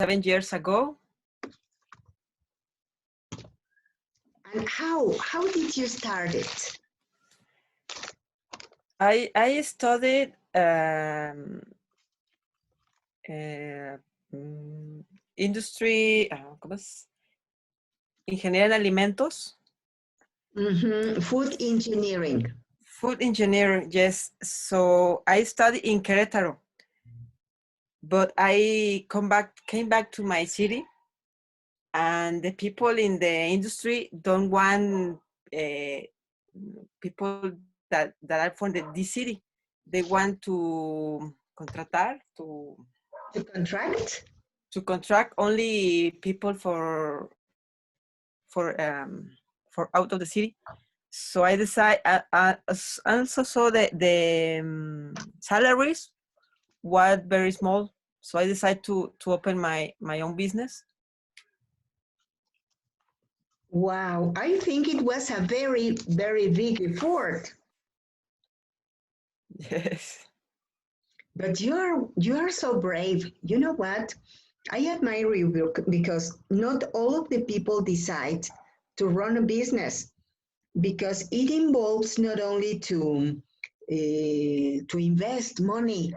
7 years ago. And how did you start it? I studied industry, ¿cómo es? Ingeniería en alimentos. Food engineering. Food engineering, yes. So I studied in Querétaro, but I came back to my city, and the people in the industry don't want people that are from this city. They want to contratar To contract? To contract only people for out of the city. So I decided. I also saw the salaries were very small. So I decided to open my own business. Wow, I think it was a very, very big effort. Yes. But you are so brave. You know what? I admire you because not all of the people decide to run a business because it involves not only to invest money,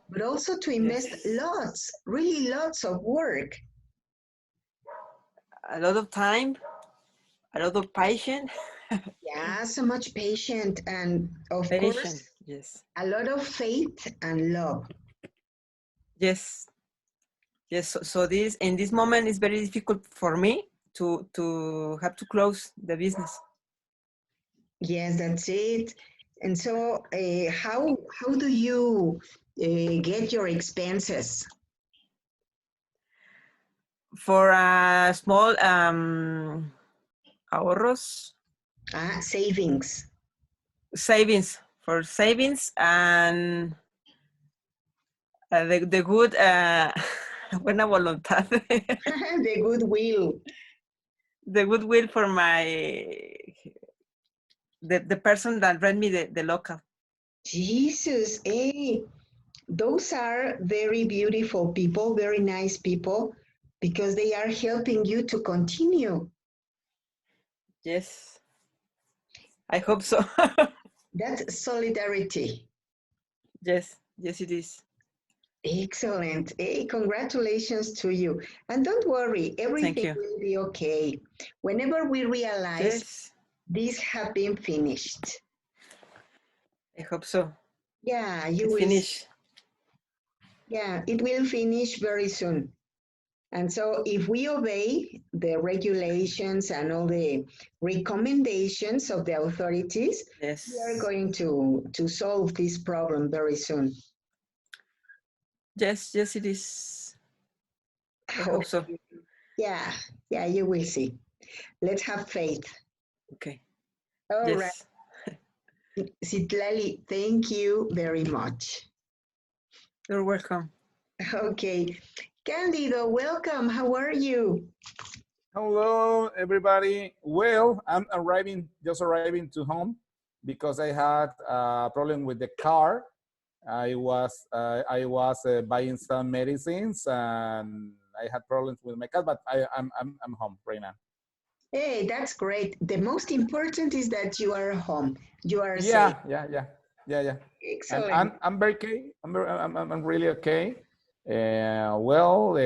but also to invest Yes. really lots of work. A lot of time, a lot of patience. Yeah, so much patience and of Patience, course yes. a lot of faith and love. Yes. Yes. So this in this moment is very difficult for me to have to close the business. Yes, that's it. And so, how do you get your expenses? For a small ahorros, Savings. savings and the good buena voluntad, The goodwill. the goodwill for the person that rent me the local. Jesus, hey, those are very beautiful people, very nice people, because they are helping you to continue. Yes, I hope so. That's solidarity. Yes, yes, it is. Excellent. Hey, congratulations to you. And don't worry, Thank everything you. will be okay. Whenever we realize Yes, these have been finished. I hope so. Yeah, you It will. finish. Yeah, it will finish very soon. And so if we obey the regulations and all the recommendations of the authorities, we are Yes, going to solve this problem very soon. yes, yes, it is. I hope so. Okay. Yeah, yeah, you will see. Let's have faith. Okay. All right. Yes, Citlali, thank you very much. you're welcome. Okay. Candido, welcome. How are you? Hello, everybody. Well, I'm just arriving to home because I had a problem with the car. I was buying some medicines and I had problems with my car, but I'm home right now. Hey, that's great. The most important is that you are home. You are safe. Yeah. And Excellent. I'm very okay. I'm really okay. Well,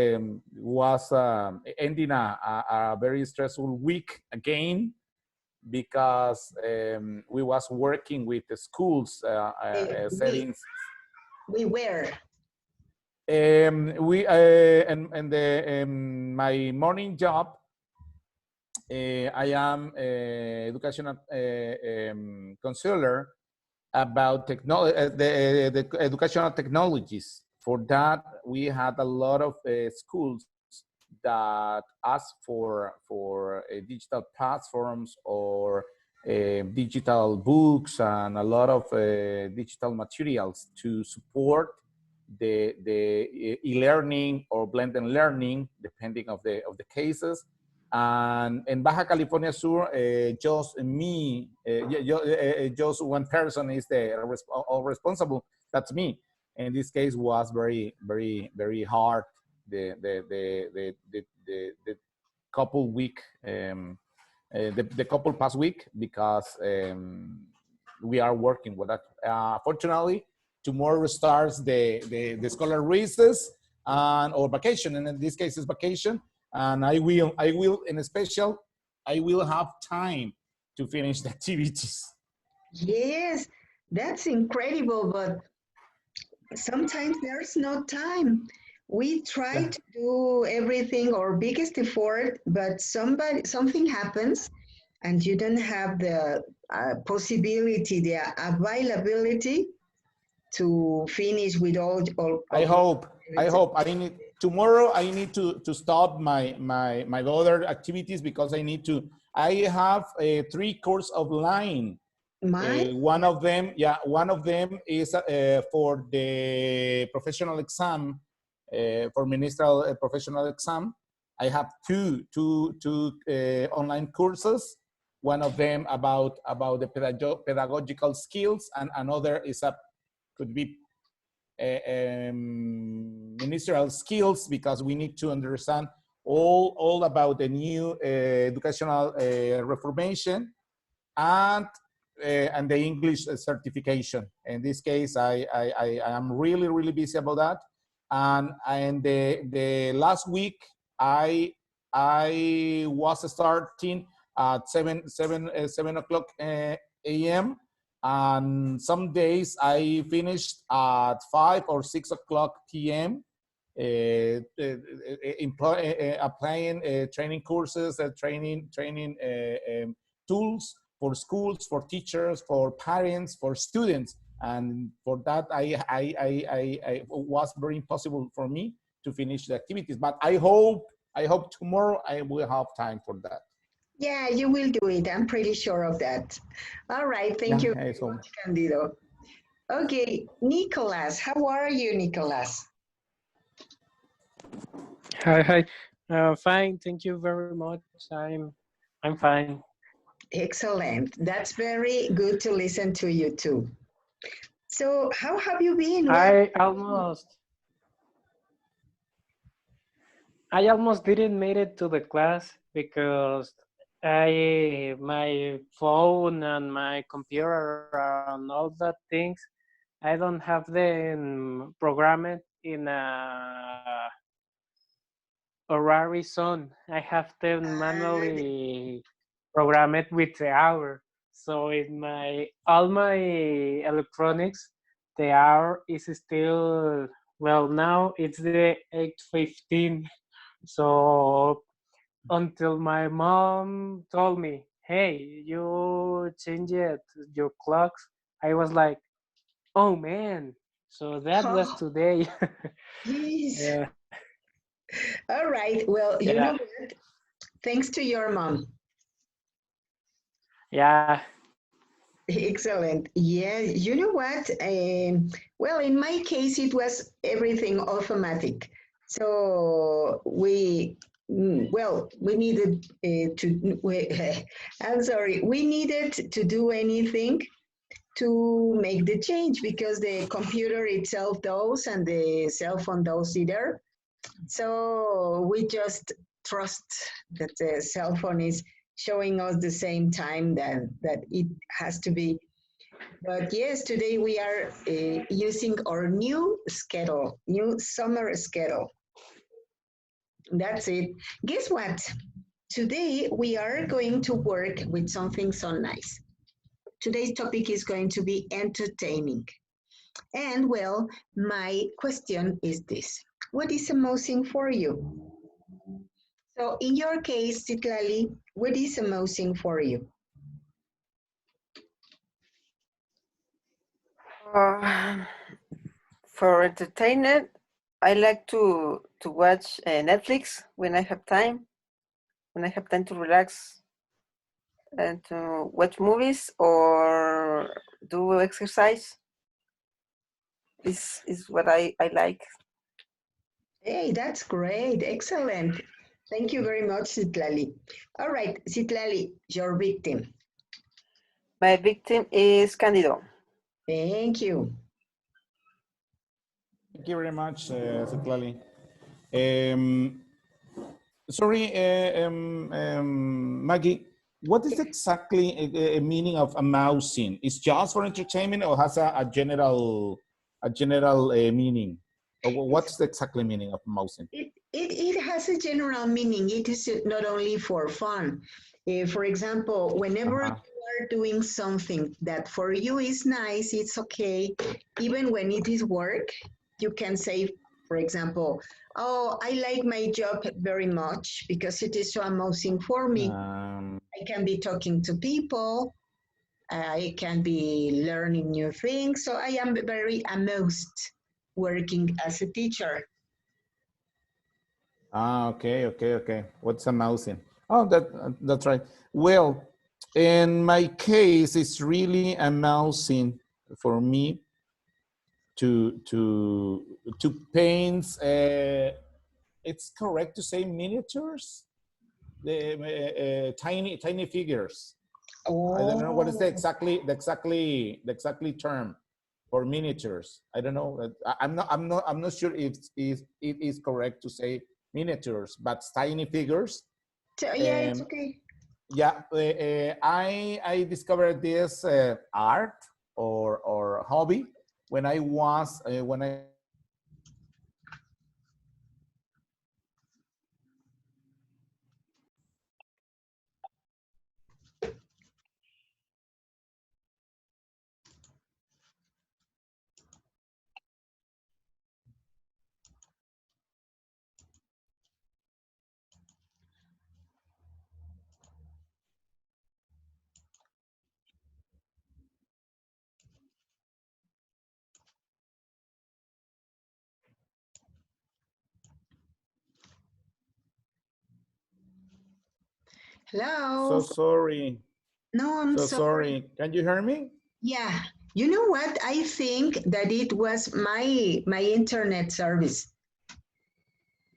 was ending a very stressful week again because we was working with the schools We settings. we were. We and the my morning job. I am a educational counselor about the educational technologies. For that, we had a lot of schools that ask for digital platforms or digital books and a lot of digital materials to support the e-learning or blended learning, depending of the cases. And in Baja California Sur, just me, just one person is the all responsible. That's me. And this case was very hard. the couple week the couple past week because we are working with that. Fortunately, tomorrow starts the scholar recess and or vacation, and in this case it's vacation. And I will in special, I will have time to finish the activities. Yes, that's incredible, but sometimes there's no time. We try Yeah. to do everything our biggest effort, but something happens and you don't have the possibility, the availability to finish with all I of hope. I it. hope. I need tomorrow. I need to stop my other activities because I need to. I have 3 courses online. My, One of them, yeah, one of them is for the professional exam, for ministerial professional exam. I have two online courses. One of them about the pedagogical skills, and another is a could be ministerial skills because we need to understand all about the new educational reformation and the English certification. In this case, I am really busy about that. And the last week I was starting at 7 o'clock a.m. And some days I finished at 5 or 6 o'clock p.m. Applying training courses, training tools for schools, for teachers, for parents, for students, and for that I was very impossible for me to finish the activities. But I hope tomorrow I will have time for that. yeah, you will do it. I'm pretty sure of that. All right, thank Yeah, you very so much, Candido. Okay, Nicolas, how are you, Nicolas? Hi, hi. Fine, thank you very much. I'm fine. Excellent. That's very good to listen to you too. So, how have you been? I almost didn't make it to the class because my phone and my computer and all that things, I don't have them programmed in a horary zone. I have them manually programmed with the hour. So in my all my electronics, the hour is still, well, now it's the 8:15. So until my mom told me, "Hey, you changed your clocks," I was like, "Oh man!" So that was Oh, today. geez. Yeah, All right. Well, you yeah, know what? Thanks to your mom. yeah. Excellent. Yeah, you know what? Well, in my case, it was everything automatic. So we needed I'm sorry, we needed to do anything to make the change because the computer itself does and the cell phone does either. So we just trust that the cell phone is showing us the same time that it has to be. But yes, today we are using our new schedule, new summer schedule. That's it. Guess what? Today we are going to work with something so nice. Today's topic is going to be entertaining. And well, my question is this. What is amusing for you? So in your case, Citlali, what is amusing for you? Uh, for entertainment, I like to watch Netflix when I have time. When I have time to relax and to watch movies or do exercise. This is what I like. Hey, that's great. Excellent. Thank you very much, Citlali. All right, Citlali, your victim. My victim is Candido. Thank you. thank you very much, Citlali. Um, sorry, Maggie, what is exactly a meaning of a mousing? Is just for entertainment or has a general meaning? Or what's the exactly meaning of mousing? It has a general meaning. It is not only for fun. For example, whenever Uh-huh. you are doing something that for you is nice, it's okay. Even when it is work, you can say, for example, oh, I like my job very much because it is so amusing for me. Um, I can be talking to people. I can be learning new things. So I am very amused working as a teacher. okay, okay, okay. What's a mousing? Oh, that's right. Well, in my case, it's really a mousing for me to paint. It's correct to say miniatures, the tiny figures. I don't know what is Oh. the exactly term for miniatures. I don't know. I'm not sure if it is correct to say miniatures, but tiny figures. So, yeah, it's Um, okay. yeah, I discovered this art or hobby when I was Hello. so sorry. No, I'm So sorry. sorry. Can you hear me? Yeah. You know what? I think that it was my internet service.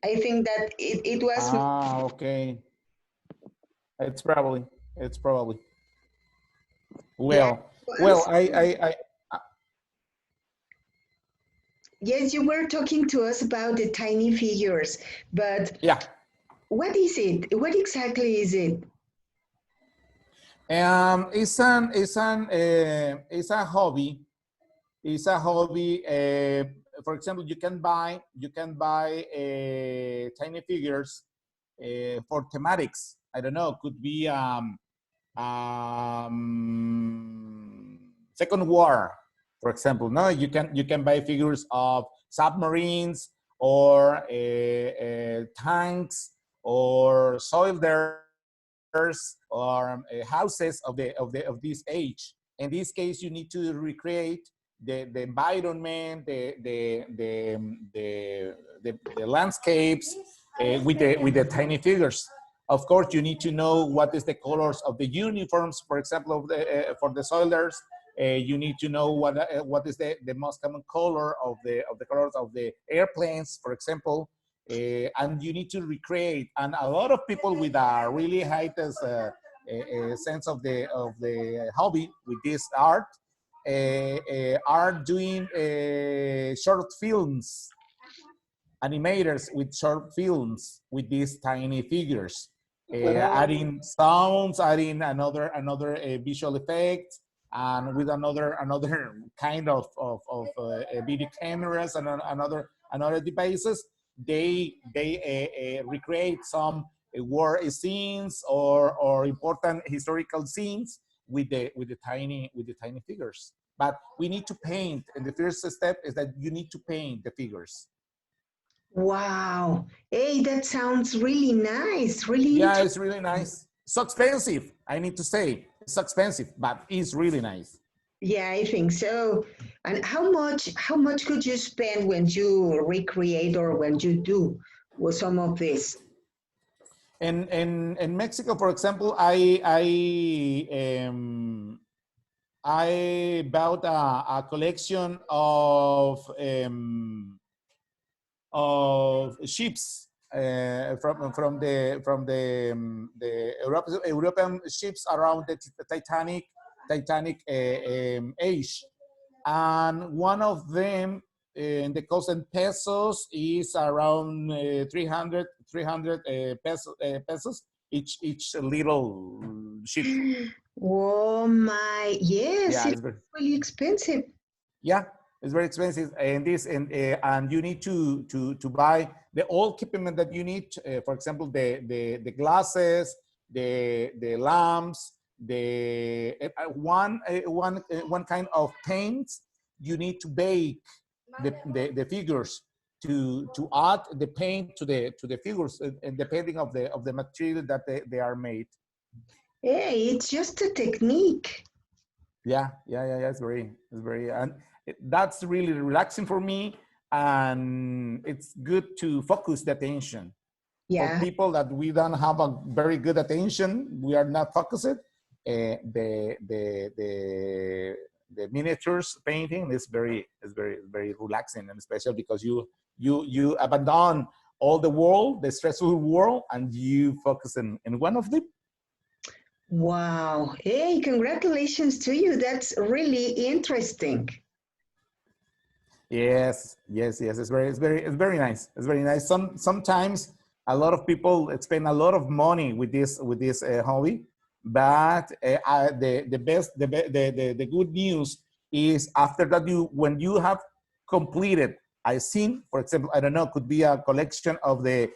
I think that it was Ah, okay. It's probably. It's probably. yeah. Well, I'm well, yes, you were talking to us about the tiny figures, but yeah. what is it? What exactly is it? It's a hobby. It's a hobby. For example, you can buy tiny figures for thematics. I don't know. Could be Second War, for example. No, you can buy figures of submarines or tanks or soldiers or houses of this age. In this case, you need to recreate the environment, the landscapes with the tiny figures. Of course, you need to know what is the colors of the uniforms, for example, for the soldiers. You need to know what is the most common color of the colors of the airplanes, for example. And you need to recreate. And a lot of people with a really high sense of the hobby with this art are doing short films, animators with short films with these tiny figures, Oh, adding sounds, adding another visual effect, and with another kind of video cameras and another devices, they recreate some war scenes or important historical scenes with the tiny figures. But we need to paint, and the first step is that you need to paint the figures. wow. Hey, that sounds really nice, really Yeah, interesting. it's really nice. So expensive, I need to say. It's expensive, but it's really nice. Yeah, I think so. And how much could you spend when you recreate or when you do with some of this? In Mexico, for example, I bought a collection of ships from the European ships around the Titanic age, and one of them and the cost in pesos is around 300 pesos each little sheet. Oh my, yes, Yeah, it's it's very, really expensive. yeah, it's very expensive, and and you need to buy the old equipment that you need. For example, the glasses, the lamps, the one kind of paint. You need to bake the figures to add the paint to the figures, and depending of the material that they are made. Hey, it's just a technique. Yeah. It's very, and that's really relaxing for me, and it's good to focus the attention. For Yeah. people that we don't have a very good attention, we are not focused. The miniatures painting is very relaxing and special because you abandon all the world, the stressful world, and you focus in one of them. Wow. Hey, congratulations to you. That's really interesting. Yes. It's very nice. It's very nice. Sometimes a lot of people spend a lot of money with this hobby, but the best the good news is after that you when you have completed a scene, for example, I don't know, could be a collection of the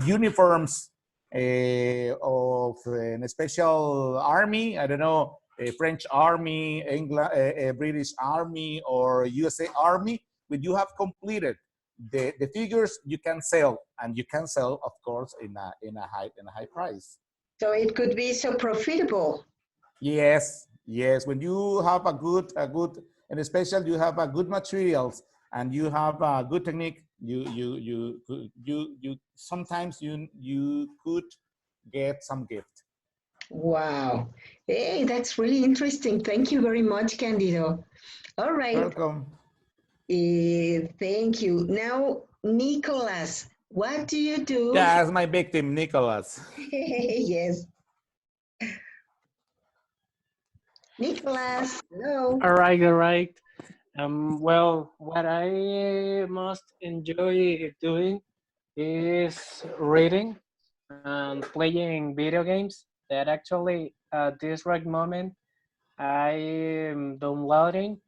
uniforms of a special army. I don't know, a French army, England, a British army, or USA army. When you have completed the figures, you can sell, and you can sell, of course, in a high price. So it could be so profitable. Yes. When you have a good, and especially you have a good materials and you have a good technique, you sometimes you could get some gift. Wow. Hey, that's really interesting. Thank you very much, Candido. All right. Welcome. Thank you. Now, Nicholas, what do you do? Yeah, as my victim, Nicholas. Yes. Nicholas, hello. All right. Well, what I most enjoy doing is reading and playing video games. That actually, at this right moment, I am downloading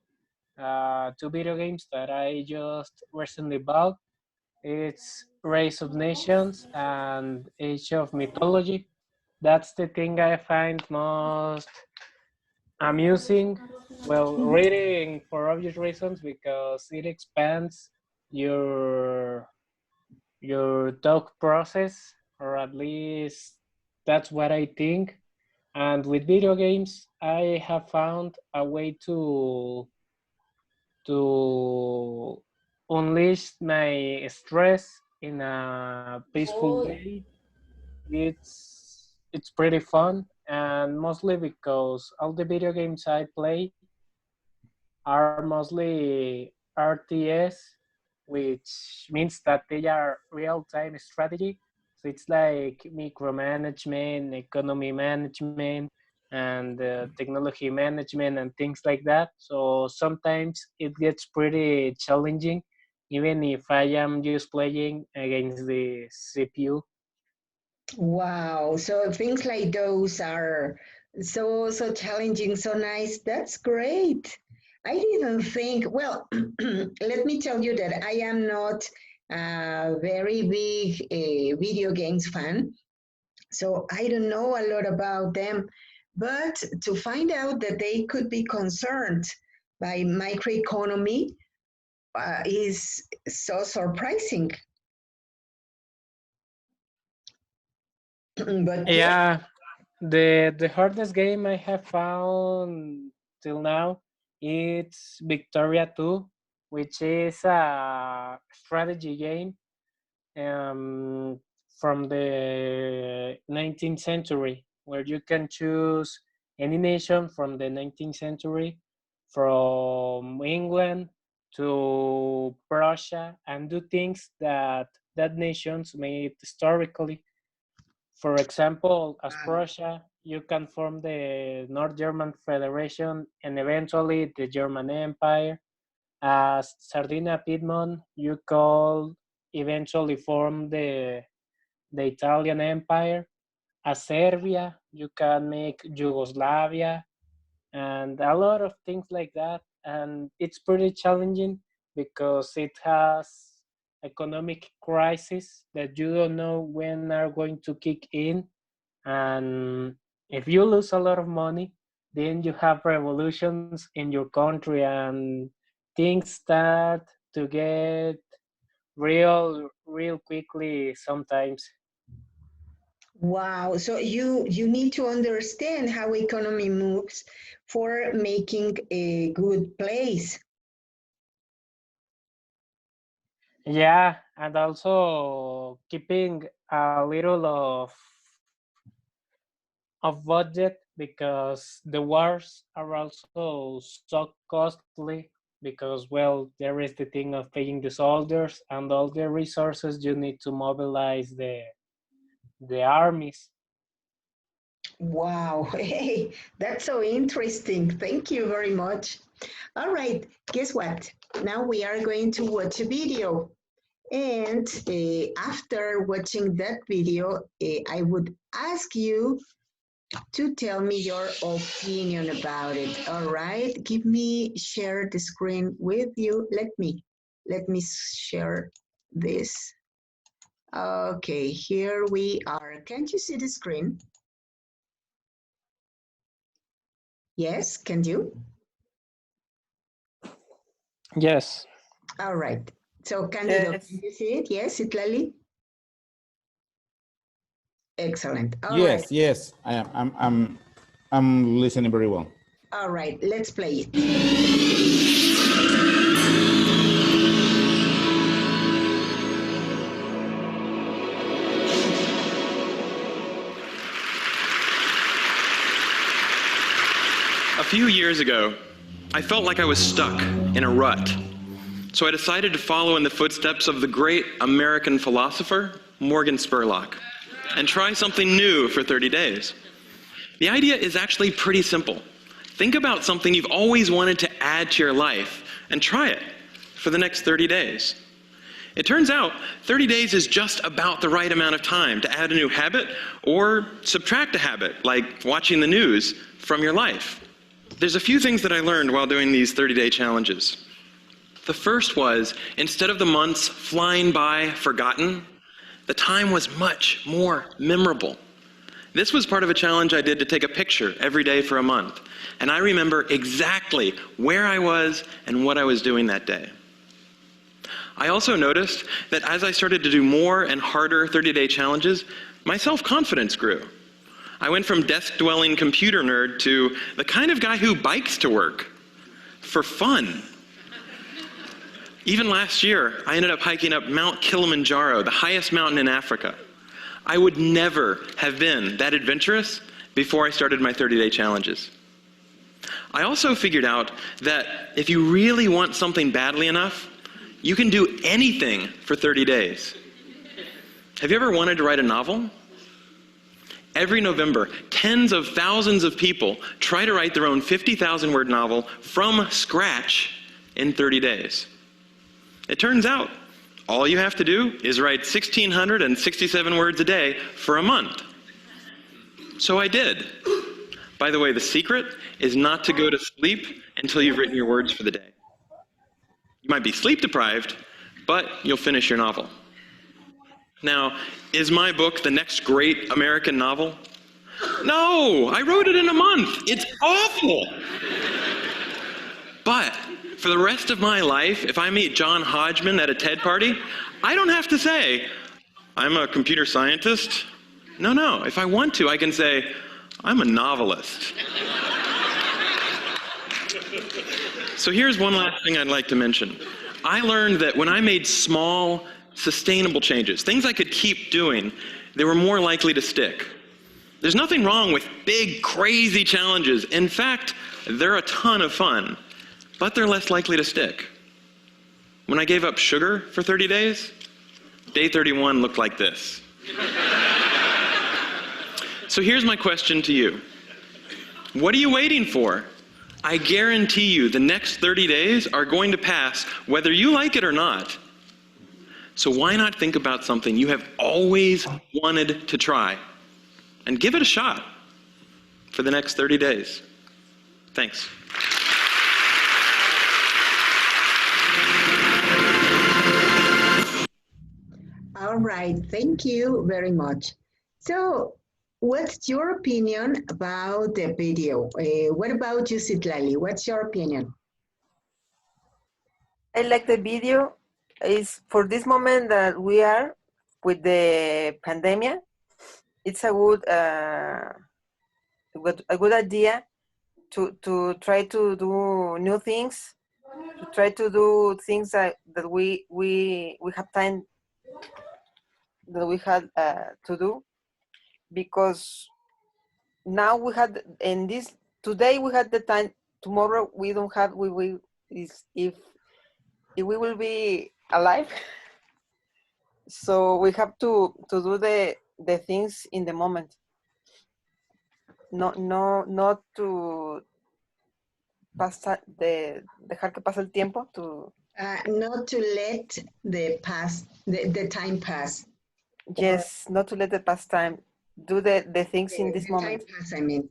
two video games that I just recently bought. It's Race of Nations and Age of Mythology. That's the thing I find most amusing. Well, reading for obvious reasons because it expands your your thought process, or at least that's what I think. And with video games, I have found a way to unleash my stress in a peaceful way. It's pretty fun, and mostly because all the video games I play are mostly RTS, which means that they are real-time strategy. So it's like micromanagement, economy management, and technology management and things like that. So sometimes it gets pretty challenging, even if I am just playing against the CPU. Wow. So things like those are so challenging, so nice. That's great. I didn't think, well, let me tell you that I am not a very big video games fan. So I don't know a lot about them. But to find out that they could be concerned by microeconomy is so surprising. But yeah, Yeah, the hardest game I have found till now it's Victoria 2, which is a strategy game um, from the 19th century, where you can choose any nation from the 19th century, from England to Prussia, and do things that that nations made historically. For example, as Prussia, you can form the North German Federation and eventually the German Empire. As Sardinia Piedmont, you could eventually form the Italian Empire. As Serbia, you can make Yugoslavia, and a lot of things like that. And it's pretty challenging because it has economic crisis that you don't know when are going to kick in. And if you lose a lot of money, then you have revolutions in your country and things start to get real quickly sometimes. Wow. So you need to understand how economy moves for making a good place. Yeah, and also keeping a little of budget because the wars are also so costly because, well, there is the thing of paying the soldiers and all the resources you need to mobilize the armies. Wow. Hey, that's so interesting. Thank you very much. All right. Guess what? Now we are going to watch a video. And after watching that video, I would ask you to tell me your opinion about it. All right, give me share the screen with you. Let me share this. Okay, here we are. Can't you see the screen? Yes, can you? Yes. All right. So Candido, Yes. can you see it? Yes, Itlali? Excellent. All right. Yes, yes, I am. I'm listening very well. All right, let's play it. A few years ago, I felt like I was stuck in a rut. So I decided to follow in the footsteps of the great American philosopher, Morgan Spurlock, and try something new for 30 days. The idea is actually pretty simple. Think about something you've always wanted to add to your life and try it for the next 30 days. It turns out 30 days is just about the right amount of time to add a new habit or subtract a habit, like watching the news, from your life. There's a few things that I learned while doing these 30-day challenges. The first was, instead of the months flying by forgotten, the time was much more memorable. This was part of a challenge I did to take a picture every day for a month, and I remember exactly where I was and what I was doing that day. I also noticed that as I started to do more and harder 30-day challenges, my self-confidence grew. I went from desk-dwelling computer nerd to the kind of guy who bikes to work for fun. Even last year, I ended up hiking up Mount Kilimanjaro, the highest mountain in Africa. I would never have been that adventurous before I started my 30-day challenges. I also figured out that if you really want something badly enough, you can do anything for 30 days. Have you ever wanted to write a novel? Every November, tens of thousands of people try to write their own 50,000-word novel from scratch in 30 days. It turns out, all you have to do is write 1,667 words a day for a month. So I did. By the way, the secret is not to go to sleep until you've written your words for the day. You might be sleep deprived, but you'll finish your novel. Now, is my book the next great American novel? No, I wrote it in a month. It's awful. But for the rest of my life, if I meet John Hodgman at a TED party, I don't have to say, I'm a computer scientist. No, if I want to, I can say, I'm a novelist. So here's one last thing I'd like to mention. I learned that when I made small, sustainable changes, things I could keep doing, they were more likely to stick. There's nothing wrong with big, crazy challenges. In fact, they're a ton of fun, but they're less likely to stick. When I gave up sugar for 30 days, day 31 looked like this. So here's my question to you. What are you waiting for? I guarantee you the next 30 days are going to pass whether you like it or not. So why not think about something you have always wanted to try and give it a shot for the next 30 days? Thanks. All right, thank you very much. So, what's your opinion about the video? What about you, Citlali? What's your opinion? I like the video. Is for this moment that we are with the pandemic. It's a good idea to try to do new things, to try to do things that we have time that we had to do, because now we had in this today we had the time, tomorrow we don't have, we will, is if we will be alive. So we have to do the things in the moment, not to pasar dejar que pase el tiempo, to Not to let the time pass. yes, not to let the past time, do the things in this The moment. time pass, I mean.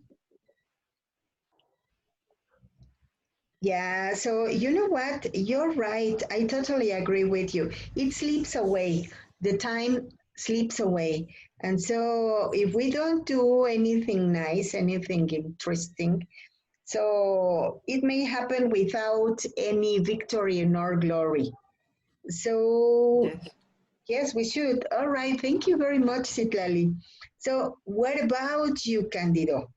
Yeah, so you know what? You're right. I totally agree with you. It slips away. The time slips away. And so if we don't do anything nice, anything interesting, so it may happen without any victory nor glory. So Yes. yes, we should. All right. Thank you very much, Citlali. So what about you, Candido?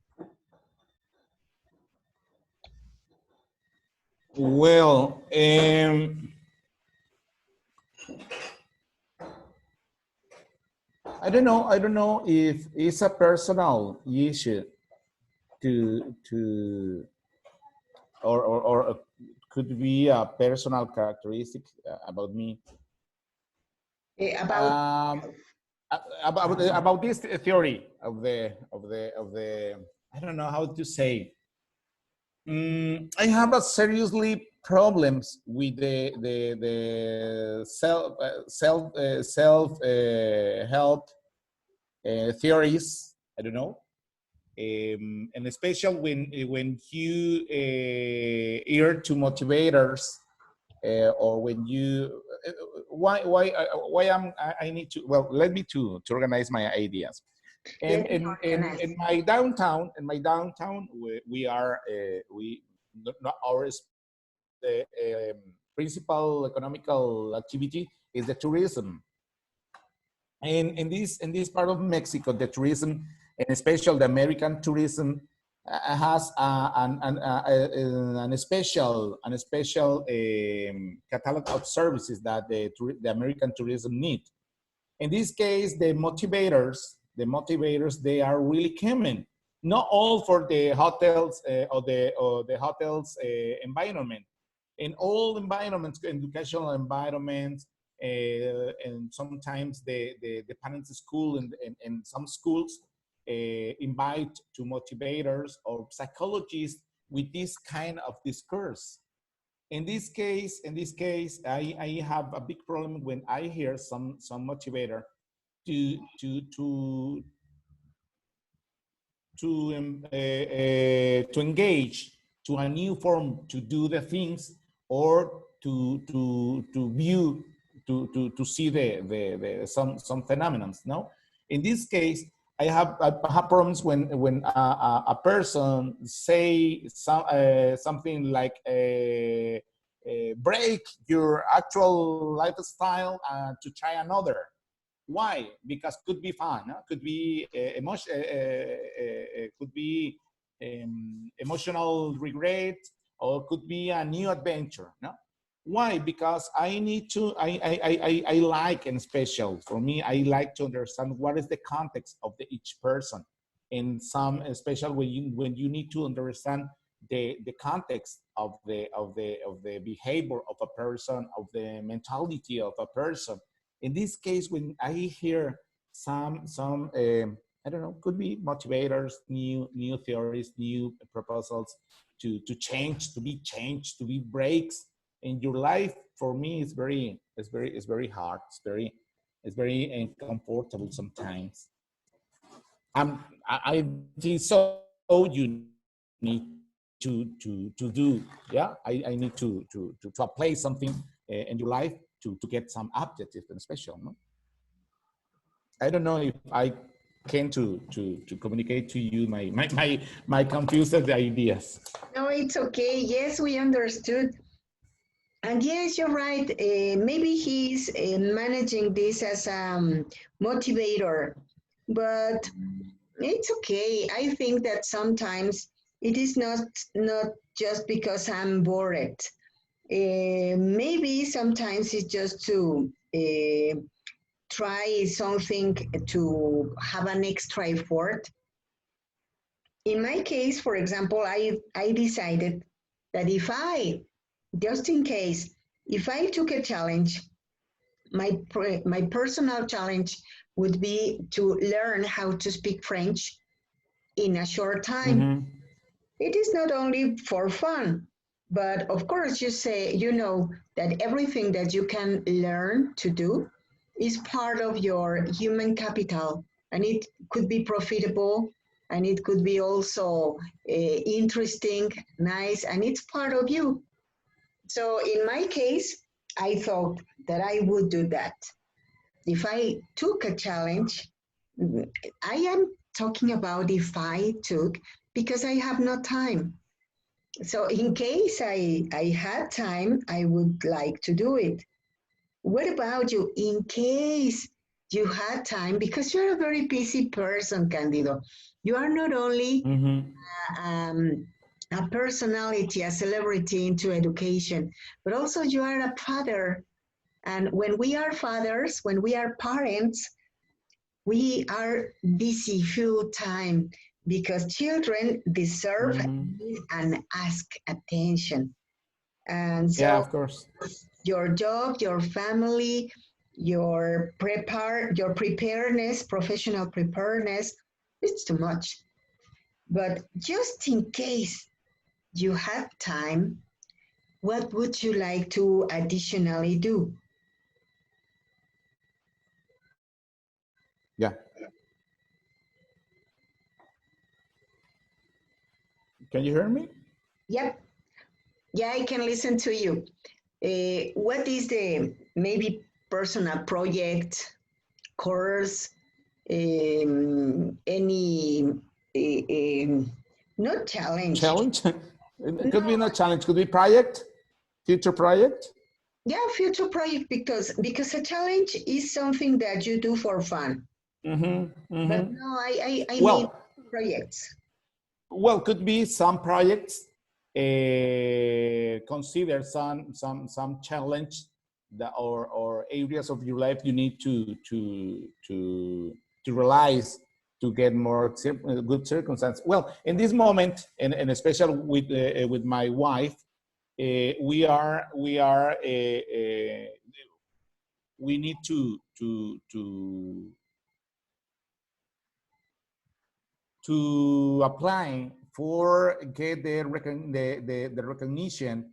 Well, I don't know. I don't know if it's a personal issue to or could be a personal characteristic about me. About About this theory of the I don't know how to say. I have a seriously problems with the self help theories. I don't know, and especially when you hear to motivators, or when you I need to, well, let me to organize my ideas. And let me organize. in my downtown, we are we not our the principal economical activity is the tourism. And in this part of Mexico, the tourism, and especially the American tourism, has an special catalog of services that the American tourism need. In this case, the motivators, they are really coming. Not all for the hotels or the hotels environment. In all environments, educational environments, and sometimes the parents' school and some schools invite to motivators or psychologists with this kind of discourse. In this case, I have a big problem when I hear some motivator to to to to engage to a new form to do the things, or to view to see the some phenomena. No, in this case, I have problems when a person say something like break your actual lifestyle to try another. Why? Because could be fun, no? Could be emotion, could be emotional regret, or could be a new adventure. No, why? Because I need to. I like, and special for me, I like to understand what is the context of each person. In some, especially when you need to understand the context of the behavior of a person, of the mentality of a person. In this case, when I hear some I don't know, could be motivators, new theories, new proposals to change, to be changed, to be breaks in your life. For me, it's very hard. It's very uncomfortable sometimes. I think so. You need to do, yeah. I need to apply something in your life to get some objective and special. No? I don't know if I can to communicate to you my confused ideas. No, it's okay. Yes, we understood. And yes, you're right. Maybe he's managing this as a motivator, but it's okay. I think that sometimes it is not just because I'm bored. Maybe sometimes it's just to try something to have an extra effort. In my case, for example, I decided that just in case, if I took a challenge, my personal challenge would be to learn how to speak French in a short time. Mm-hmm. It is not only for fun, but of course, you know that everything that you can learn to do is part of your human capital, and it could be profitable, and it could be also interesting, nice, and it's part of you. So in my case, I thought that I would do that. If I took a challenge, I am talking about if I took, because I have no time. So in case I had time, I would like to do it. What about you? In case you had time, because you're a very busy person, Candido. You are not only Mm-hmm. um, a personality, a celebrity into education, but also you are a father. And when we are fathers, when we are parents, we are busy full time because children deserve Mm-hmm. and ask attention. And Yeah, so of course. your job, your family, your preparedness, professional preparedness, it's too much. But just in case you had time, what would you like to additionally do? Yeah. Can you hear me? Yep. Yeah, I can listen to you. What is the maybe personal project, course, any not challenge? Challenge? It could No, be not challenge, could be project, future project. yeah, future project because a challenge is something that you do for fun. Mm-hmm. But Mm-hmm. no, I mean Well, projects. well, could be some projects consider some challenge that or areas of your life you need to realize to get more good circumstance. Well, in this moment, and especially with my wife, we need to apply for get the recognition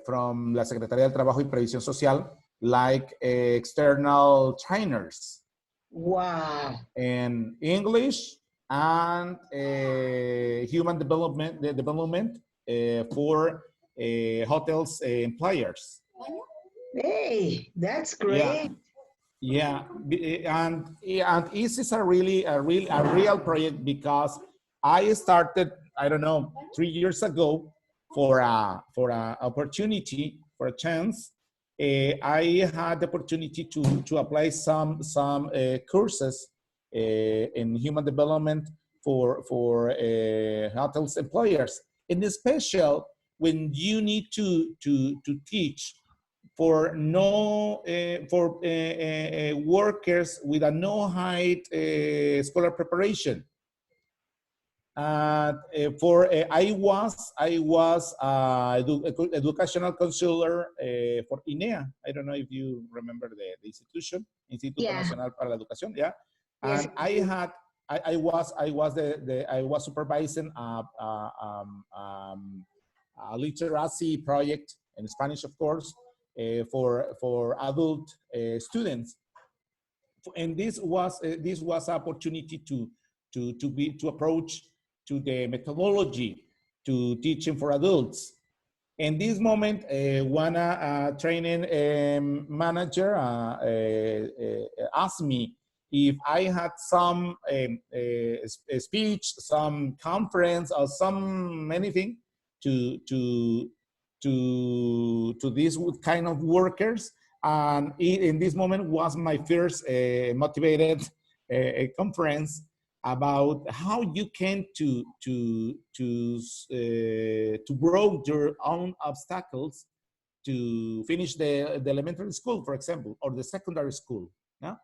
from la Secretaría del Trabajo y Previsión Social, like external trainers Wow. in English and human development for hotels employers. Hey, that's Yeah, great. yeah, and this is a real project because I started, I don't know, 3 years ago for a opportunity, for a chance. I had the opportunity to apply some courses in human development for hotels employers. In special when you need to teach for no for workers with a no height scholar preparation. For I was educational counselor for INEA. I don't know if you remember the institution, Instituto Yeah. Nacional para la Educación. Yeah, Yes. and I had I was supervising a literacy project in Spanish, of course, for adult students, and this was opportunity to approach to the methodology to teaching for adults. In this moment, one training manager asked me if I had some speech, some conference, or some anything to these kind of workers. And in this moment was my first motivated conference about how you can to grow your own obstacles to finish the elementary school, for example, or the secondary school. Yeah?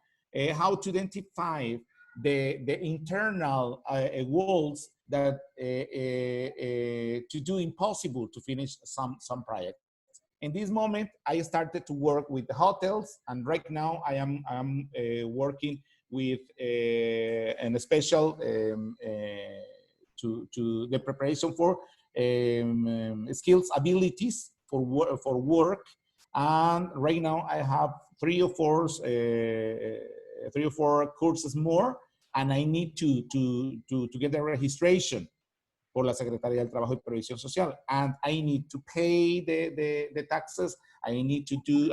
How to identify the internal walls that to do impossible to finish some project. In this moment, I started to work with the hotels, and right now I am working with an special to the preparation for skills, abilities for work. And right now I have three or four courses more, and I need to get the registration por la Secretaría del Trabajo y Previsión Social, and I need to pay the taxes. I need to do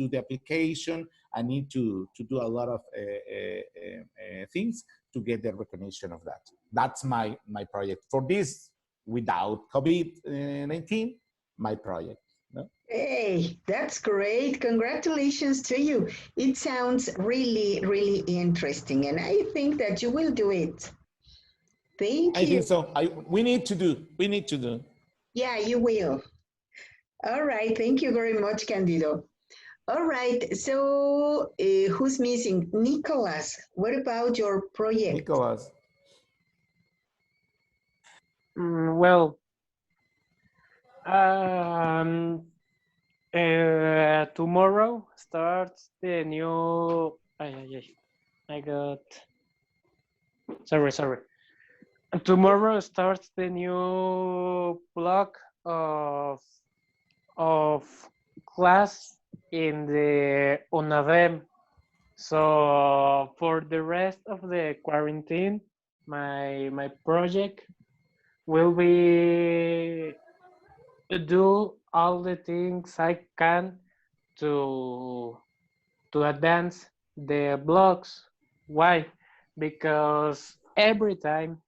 the application. I need to do a lot of things to get the recognition of that. That's my project for this, without COVID-19, my project. No? Hey, that's great. Congratulations to you. It sounds really, really interesting, and I think that you will do it. Thank you. I think so. We need to do. Yeah, you will. All right. Thank you very much, Candido. All right. So who's missing? Nicholas, what about your project? Nicholas. Well, tomorrow starts the new. I got. Sorry. Tomorrow starts the new block of class in the UNADEM. So for the rest of the quarantine, my project will be to do all the things I can to advance the blocks. Why? Because every time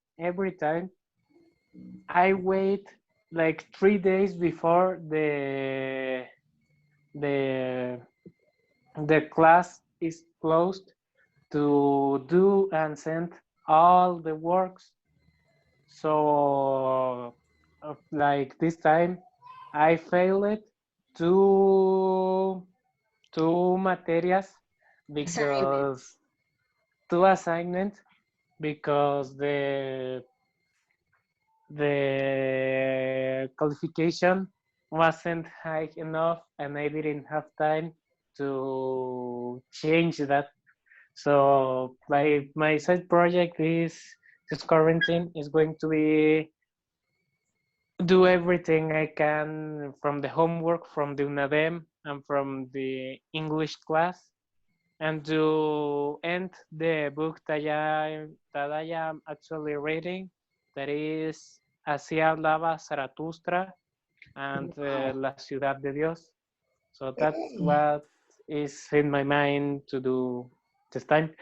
I wait like 3 days before the class is closed to do and send all the works. So like this time I failed two materias because two assignments because the qualification wasn't high enough and I didn't have time to change that. So my side project is this quarantine is going to be do everything I can from the homework from the UNADEM and from the English class, and to end the book that I am actually reading, that is Así hablaba Zaratustra and La Ciudad de Dios. So that's what is in my mind to do this time,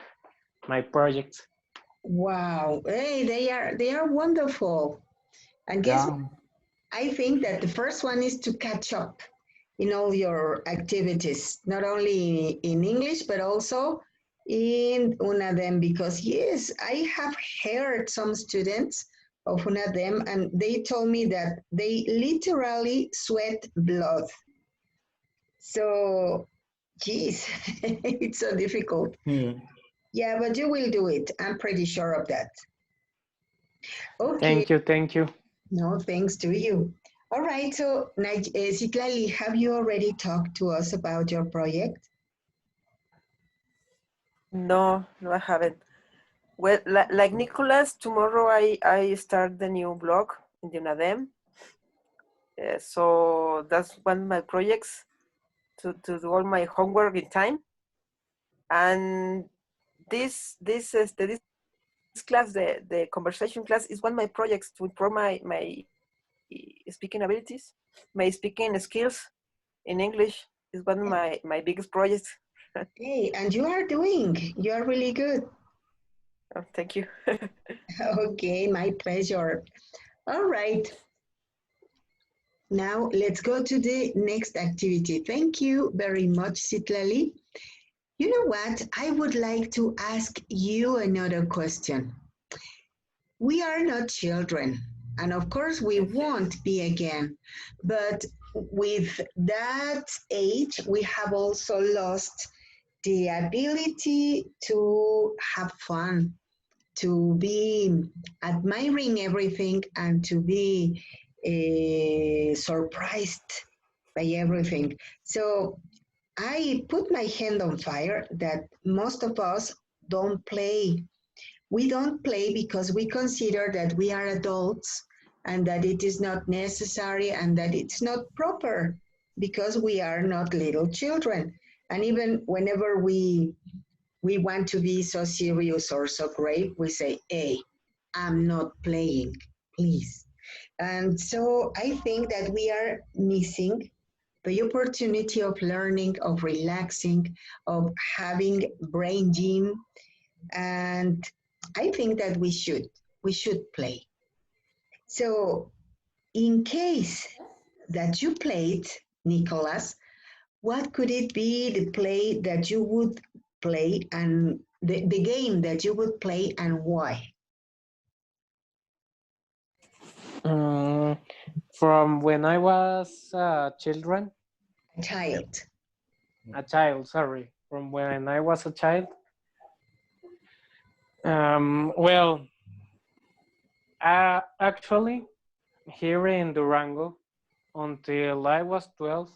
my projects. Wow. Hey, they are wonderful. And guess what? I think that the first one is to catch up in all your activities, not only in English, but also in UNADEM, because yes, I have heard some students of UNADEM and they told me that they literally sweat blood. So, geez, it's so difficult. Yeah, but you will do it. I'm pretty sure of that. Okay. Thank you. No, thanks to you. All right, so Citlali, have you already talked to us about your project? No, I haven't. Well, like Nicholas, tomorrow I start the new blog in the UNADEM. So that's one of my projects to do all my homework in time. And this class, the conversation class, is one of my projects to improve my speaking abilities, my speaking skills in English is one of my biggest projects. Hey, and you are really good. Oh, thank you. Okay, my pleasure. All right, now let's go to the next activity. Thank you very much, Citlali. You know what? I would like to ask you another question. We are not children, and of course, we won't be again. But with that age, we have also lost the ability to have fun, to be admiring everything, and to be surprised by everything. So I put my hand on fire that most of us don't play. We don't play because we consider that we are adults and that it is not necessary and that it's not proper because we are not little children. And even whenever we want to be so serious or so grave, we say, hey, I'm not playing, please. And so I think that we are missing the opportunity of learning, of relaxing, of having brain gym. And I think that we should play. So in case that you played, Nicholas, what could it be the play that you would play and the game that you would play and why? Mm, from when I was A child. a child, sorry, from when I was a child. Well, actually, here in Durango, until I was 12,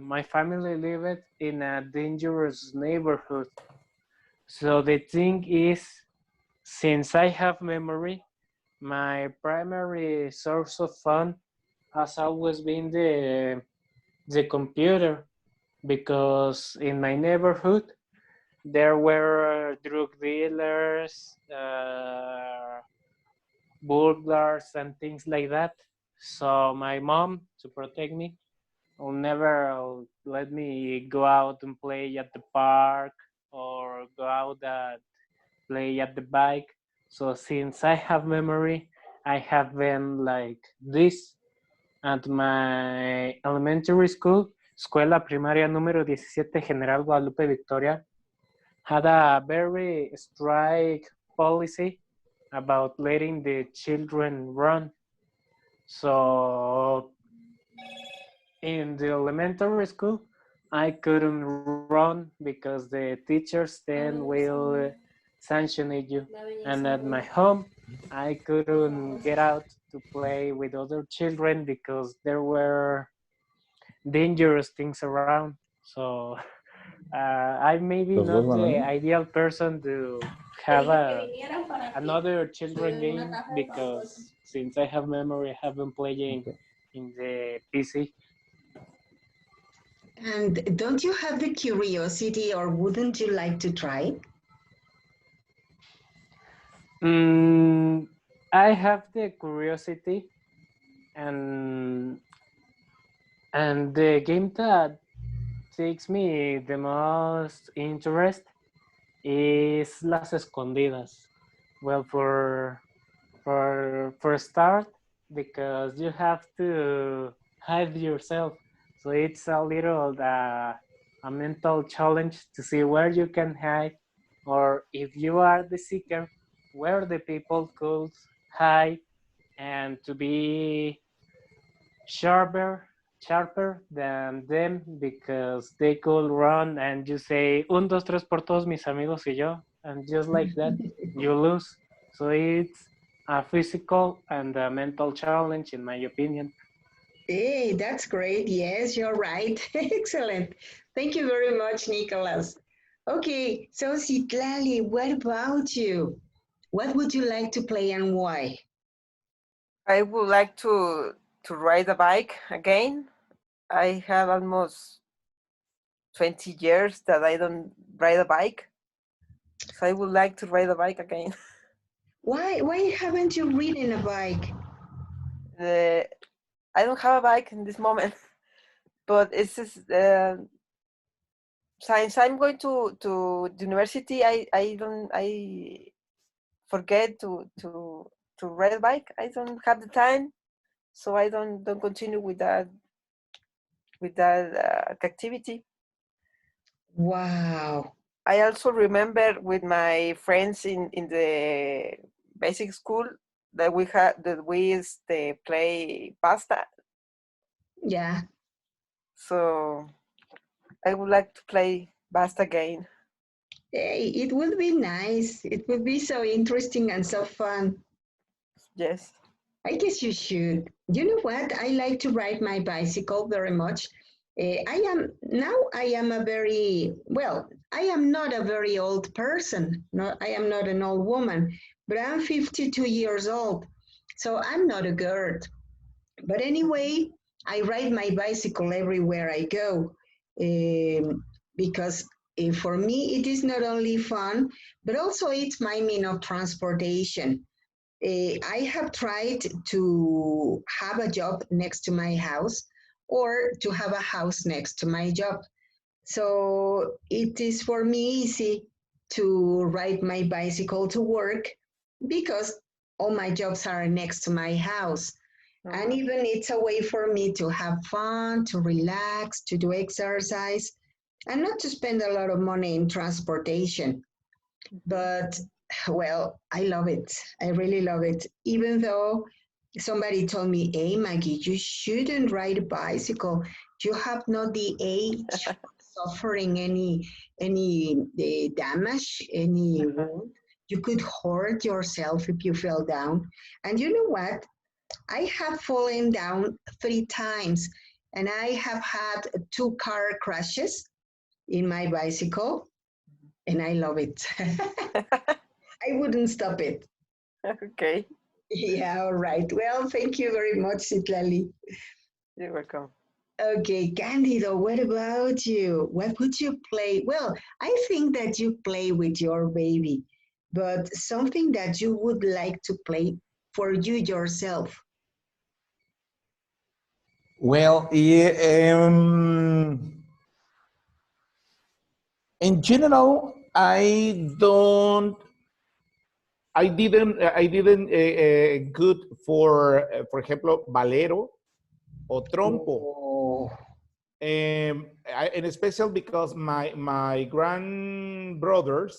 my family lived in a dangerous neighborhood. So the thing is, since I have memory, my primary source of fun has always been the computer, because in my neighborhood there were drug dealers, burglars, and things like that. So my mom, to protect me, will never let me go out and play at the park or go out and play at the bike. So since I have memory, I have been like this. At my elementary school, Escuela Primaria número 17 General Guadalupe Victoria, had a very strict policy about letting the children run. So in the elementary school, I couldn't run because the teachers then will sanction you. And at my home, I couldn't get out to play with other children because there were dangerous things around. So I'm maybe Los dos not van the ahí. ideal person to have another children game, because since I have memory, I have been playing Okay. in the PC. And don't you have the curiosity or wouldn't you like to try? Mm, I have the curiosity, and the game that takes me the most interest is Las Escondidas. Well, for a start, because you have to hide yourself, so it's a little a mental challenge to see where you can hide, or if you are the seeker, where the people could hide, and to be sharper than them, because they could run and you say un dos tres por todos mis amigos y yo, and just like that you lose. So it's a physical and a mental challenge, in my opinion. Hey, that's great. Yes, you're right. Excellent. Thank you very much, Nicholas. Okay, so Citlali, what about you? What would you like to play and why? I would like to ride a bike again. I have almost 20 years that I don't ride a bike, so I would like to ride a bike again. Why haven't you ridden a bike? I don't have a bike in this moment, but it's just, since I'm going to the university, I forget to ride a bike. I don't have the time, so I don't continue with that activity. Wow. I also remember with my friends in the basic school that we used to play pasta. Yeah. So I would like to play pasta again. Hey, it would be nice. It would be so interesting and so fun. Yes. I guess you should. You know what? I like to ride my bicycle very much. I am a very, well, I am not a very old person. No, I am not an old woman, but I'm 52 years old. So I'm not a girl. But anyway, I ride my bicycle everywhere I go because for me it is not only fun, but also it's my mean of transportation. I have tried to have a job next to my house or to have a house next to my job. So it is for me easy to ride my bicycle to work because all my jobs are next to my house. And even it's a way for me to have fun, to relax, to do exercise, and not to spend a lot of money in transportation. But well, I love it. I really love it. Even though somebody told me, hey, Maggie, you shouldn't ride a bicycle. You have not the age for suffering any damage, any wound. You could hurt yourself if you fell down. And you know what? I have fallen down 3 times and I have had 2 car crashes in my bicycle and I love it. I wouldn't stop it. Okay. Yeah, all right. Well, thank you very much, Citlali. You're welcome. Okay, Candido, what about you? What would you play? Well, I think that you play with your baby, but something that you would like to play for you yourself. Well, yeah, in general, I didn't good for ejemplo, Valero o Trompo. Oh, And especially because my grandbrothers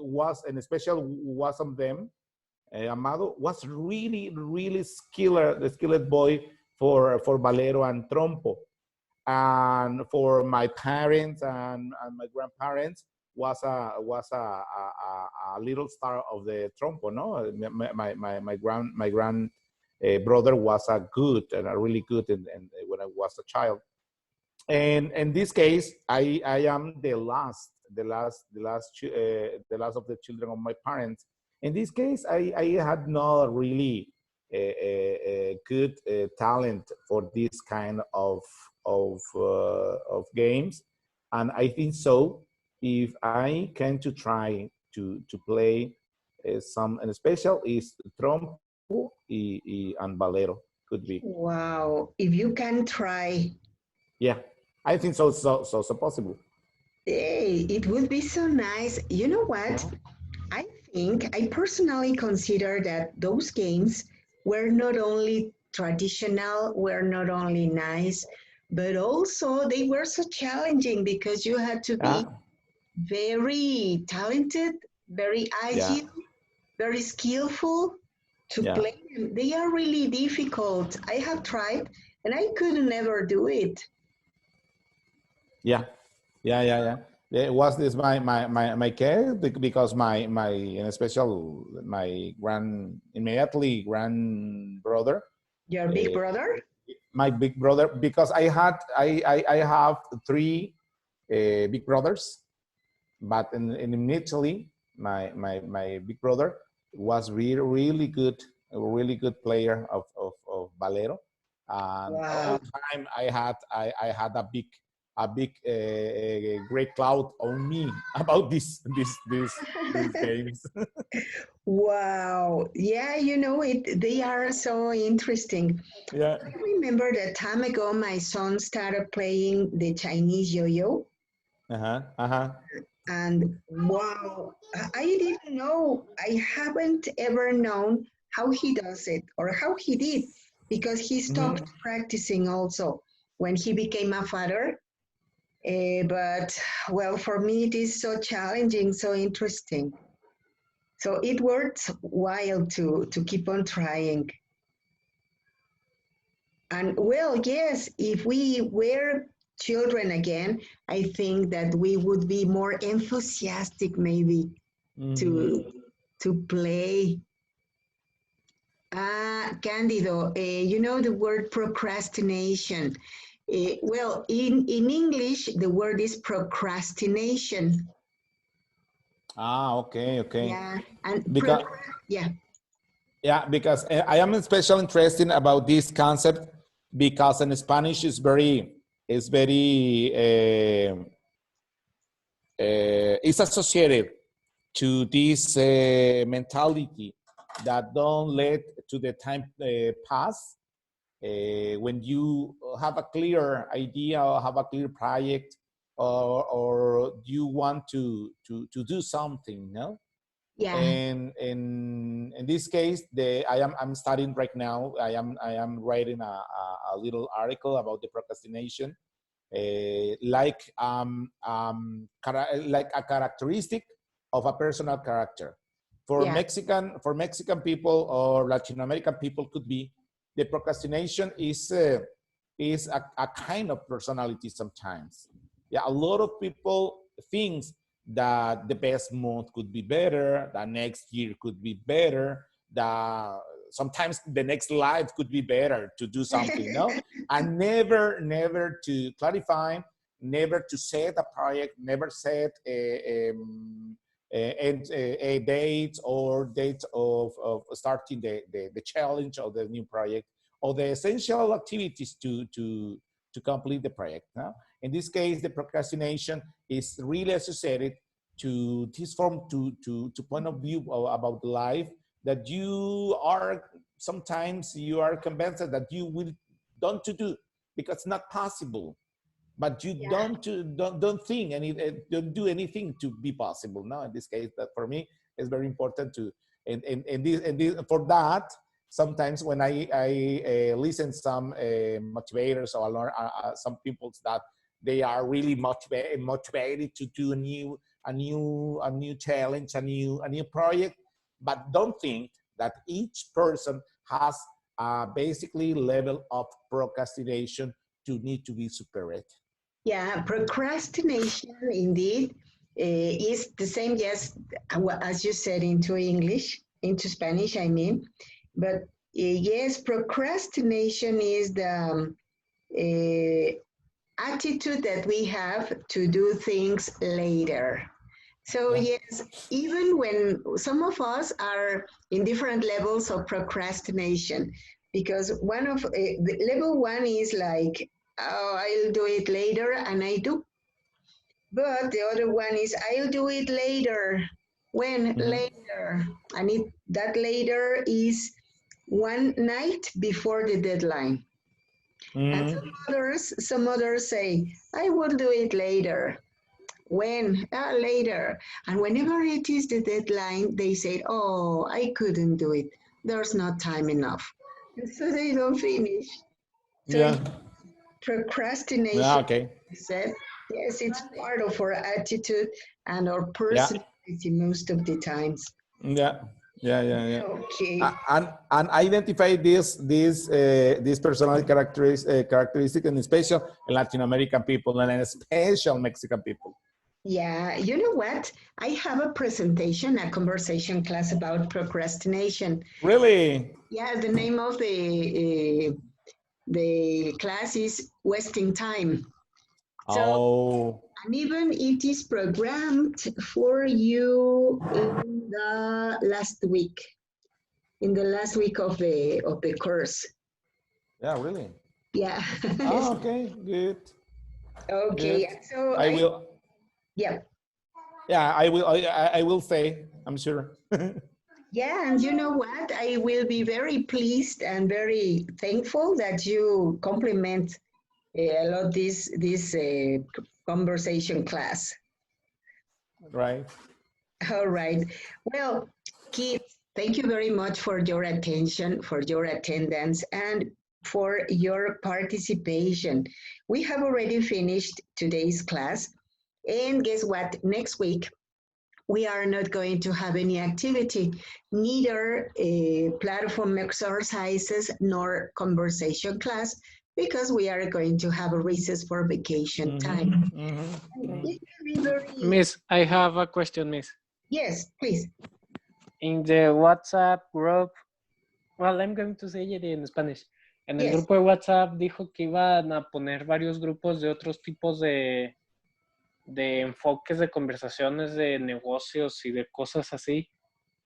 was, and especially was of them, Amado was really skilled, the skilled boy for Valero and Trompo. And for my parents and my grandparents was a little star of the trompo, no? My grand brother was a good and a really good and when I was a child. And in this case, I am the last of the children of my parents. In this case, I had not really a good talent for this kind of games, and I think so. If I can to try to play some, and special is trompo and valero could be. wow. If you can try, Yeah, I think so possible. hey, it would be so nice. You know what? Yeah. I personally consider that those games were not only traditional, were not only nice, but also they were so challenging because you had to Yeah. be very talented, very Yeah. agile, very skillful to Yeah. play them. They are really difficult. I have tried and I could never do it. Yeah. Yeah. It was this my care because my in special my grand immediately grand brother Your big brother? My big brother, because I have three big brothers, but initially my big brother was really good player of Valero, and all Wow. time I had a big great cloud on me about these games. Wow. Yeah, you know it. They are so interesting. Yeah. I remember that time ago my son started playing the Chinese yo-yo, Uh-huh. Uh-huh. and wow, I didn't know. I haven't ever known how he does it or how he did because he stopped Hmm. practicing also when he became a father. But well, for me it is so challenging, so interesting. So it works while to keep on trying. And well, yes, if we were children again, I think that we would be more enthusiastic maybe Hmm. to to play. Candido, you know the word procrastination. Well, in English, the word is procrastination. Ah, okay, okay. Yeah, and Because yeah, yeah, because I am especially interested about this concept because in Spanish is very it's associated to this mentality that don't let to the time pass when you have a clear idea or have a clear project or you want to do something, no? yeah, And in this case, I'm studying right now. I am writing a little article about the procrastination, like a characteristic of a personal character. yeah, For Mexican people or Latin American people, could be the procrastination is a kind of personality sometimes. Yeah, a lot of people thinks that the best month could be better, the next year could be better, the sometimes the next life could be better to do something, no? And never to clarify, never to set a project, never set a date or date of starting the challenge or the new project or the essential activities to complete the project. No? In this case, the procrastination is really associated to this form to point of view about life that you are sometimes you are convinced that you will don't to do because it's not possible, but you yeah, don't think any don't do anything to be possible. No, in this case, that for me is very important to and this for that. Sometimes when I listen some motivators or learn some people that they are really motivated to do a new challenge, a new project, but don't think that each person has a basically level of procrastination to need to be superated. yeah. Procrastination indeed is the same, yes, as you said into English, into Spanish, I mean. But yes, procrastination is the attitude that we have to do things later. So, Yeah. yes, even when some of us are in different levels of procrastination, because one of the level one is like, oh, I'll do it later, and I do. But the other one is, I'll do it later. When? Mhm. Later. And that later is one night before the deadline. And Mhm. some others say, I will do it later. When? Later. And whenever it is the deadline, they say, oh, I couldn't do it. There's not time enough. And so they don't finish. So Yeah. Yeah. procrastination, Okay. I said, yes, it's part of our attitude and our Yeah. personality most of the times. Yeah. Yeah. Yeah. Yeah. Okay. And identify this personality characteristic and special in Latin American people and in special Mexican people. Yeah, you know what? I have a presentation, a conversation class about procrastination. Really? Yeah, the name of the the class is wasting time. So, Oh, and even it is programmed for you in the last week, of the course. yeah, really? Yeah. Oh, okay, good. Okay. Good. So I will. yeah. Yeah, I will. I will say. I'm sure. Yeah, and you know what? I will be very pleased and very thankful that you compliment a lot this conversation class. Right. All right. Well, Keith, thank you very much for your attention, for your attendance, and for your participation. We have already finished today's class. And guess what? Next week, we are not going to have any activity, neither platform exercises nor conversation class, because we are going to have a recess for vacation time. It will be very... Miss, I have a question, Miss. Yes, please. In the WhatsApp group, well, I'm going to say it in Spanish. En el Yes. grupo de WhatsApp dijo que iban a poner varios grupos de otros tipos de enfoques de conversaciones de negocios y de cosas así.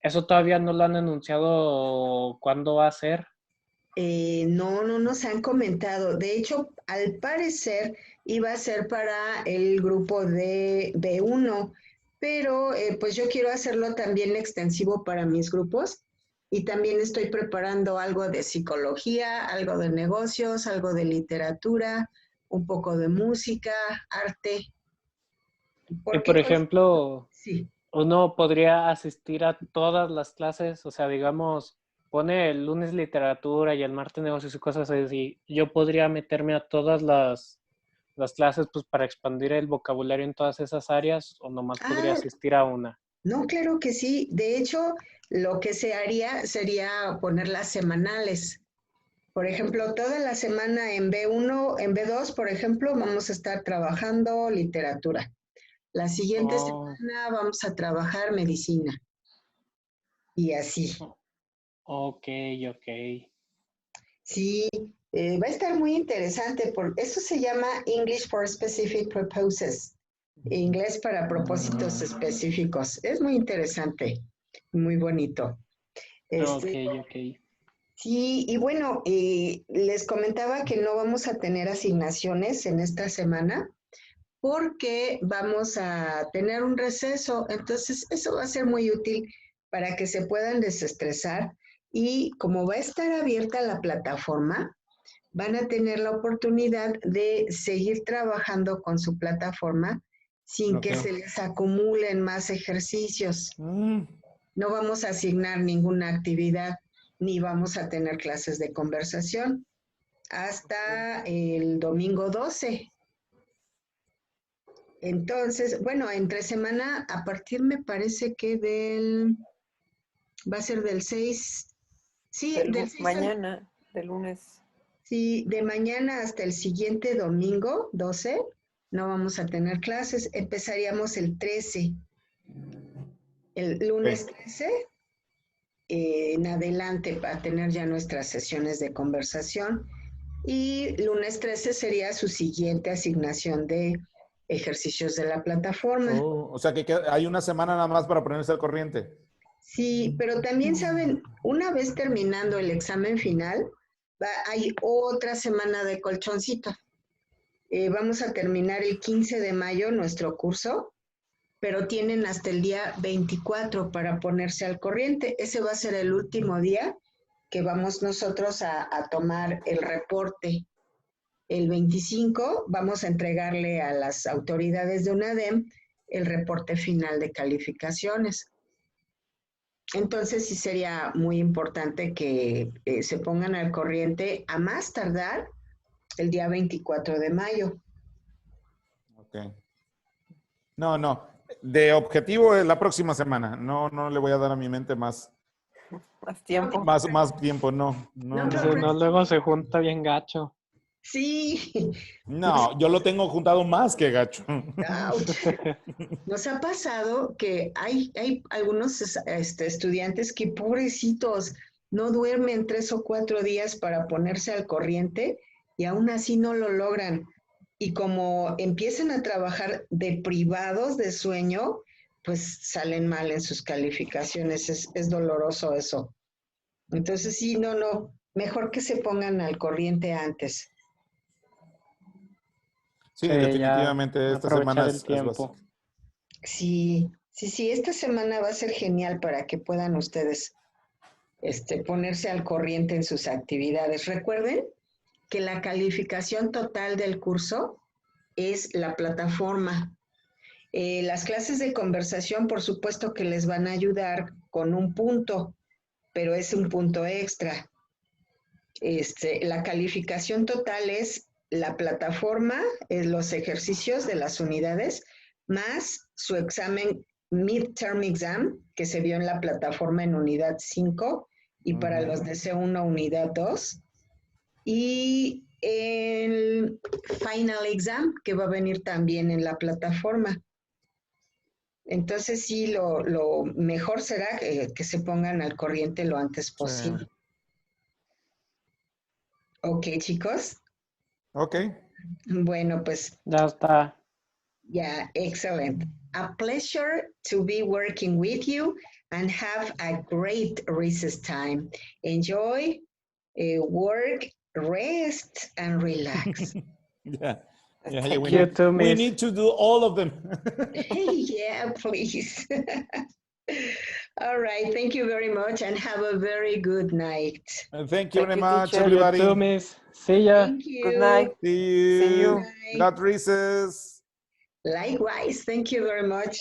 ¿Eso todavía no lo han anunciado cuándo va a ser? No nos han comentado. De hecho, al parecer iba a ser para el grupo de B1, pero pues yo quiero hacerlo también extensivo para mis grupos y también estoy preparando algo de psicología, algo de negocios, algo de literatura, un poco de música, arte. Y por ejemplo, sí. Uno podría asistir a todas las clases, o sea, digamos, pone el lunes literatura y el martes negocios y cosas así. Yo podría meterme a todas las clases pues para expandir el vocabulario en todas esas áreas, o nomás podría asistir a una. No, claro que sí. De hecho, lo que se haría sería ponerlas semanales. Por ejemplo, toda la semana en B1, en B2, por ejemplo, vamos a estar trabajando literatura. La siguiente semana vamos a trabajar medicina. Y así. Ok. Sí, va a estar muy interesante. Eso se llama English for Specific Purposes. Inglés para propósitos específicos. Es muy interesante, muy bonito. Ok. Sí, y bueno, les comentaba que no vamos a tener asignaciones en esta semana porque vamos a tener un receso. Entonces, eso va a ser muy útil para que se puedan desestresar y como va a estar abierta la plataforma, van a tener la oportunidad de seguir trabajando con su plataforma sin que se les acumulen más ejercicios. No vamos a asignar ninguna actividad ni vamos a tener clases de conversación hasta el domingo 12. Entonces, bueno, entre semana, a partir me parece que va a ser del 6, sí, del 6 mañana, del lunes. Sí, de mañana hasta el siguiente domingo, 12, no vamos a tener clases, empezaríamos el 13. El lunes 13, en adelante para tener ya nuestras sesiones de conversación y lunes 13 sería su siguiente asignación de ejercicios de la plataforma. O sea que hay una semana nada más para ponerse al corriente. Sí, pero también saben, una vez terminando el examen final, hay otra semana de colchoncito. Vamos a terminar el 15 de mayo nuestro curso, pero tienen hasta el día 24 para ponerse al corriente. Ese va a ser el último día que vamos nosotros a tomar el reporte. El 25 vamos a entregarle a las autoridades de UNADEM el reporte final de calificaciones. Entonces sí sería muy importante que se pongan al corriente a más tardar el día 24 de mayo. Ok. No. De objetivo es la próxima semana. No le voy a dar a mi mente más tiempo. Más tiempo, no. No, luego se junta bien gacho. Sí. No, yo lo tengo juntado más que gacho. Nos ha pasado que hay algunos estudiantes que pobrecitos no duermen 3 o 4 días para ponerse al corriente y aún así no lo logran. Y como empiezan a trabajar de privados de sueño, pues salen mal en sus calificaciones. Es doloroso eso. Entonces, sí, no, mejor que se pongan al corriente antes. Sí, Sí, ya definitivamente esta semana aprovechar el es básica. tiempo. Sí, esta semana va a ser genial para que puedan ustedes ponerse al corriente en sus actividades. Recuerden que la calificación total del curso es la plataforma. Las clases de conversación, por supuesto que les van a ayudar con un punto, pero es un punto extra. La calificación total es la plataforma, los ejercicios de las unidades, más su examen midterm exam, que se vio en la plataforma en unidad 5, y para los de C1 unidad 2, y el final exam, que va a venir también en la plataforma. Entonces sí, lo mejor será que se pongan al corriente lo antes posible. Sí. Ok, chicos. Ok. Bueno, pues Ya está. yeah, excellent. A pleasure to be working with you and have a great recess time. Enjoy, work, rest, and relax. Yeah. Yeah, Thank we you. You need too, we miss. need to do all of them. Yeah, please. All right, thank you very much and have a very good night. And thank you Thank very you, much, teacher. You everybody. too, miss. See ya. Thank you. Good night. See See you. you. Got recess. Likewise, thank you very much.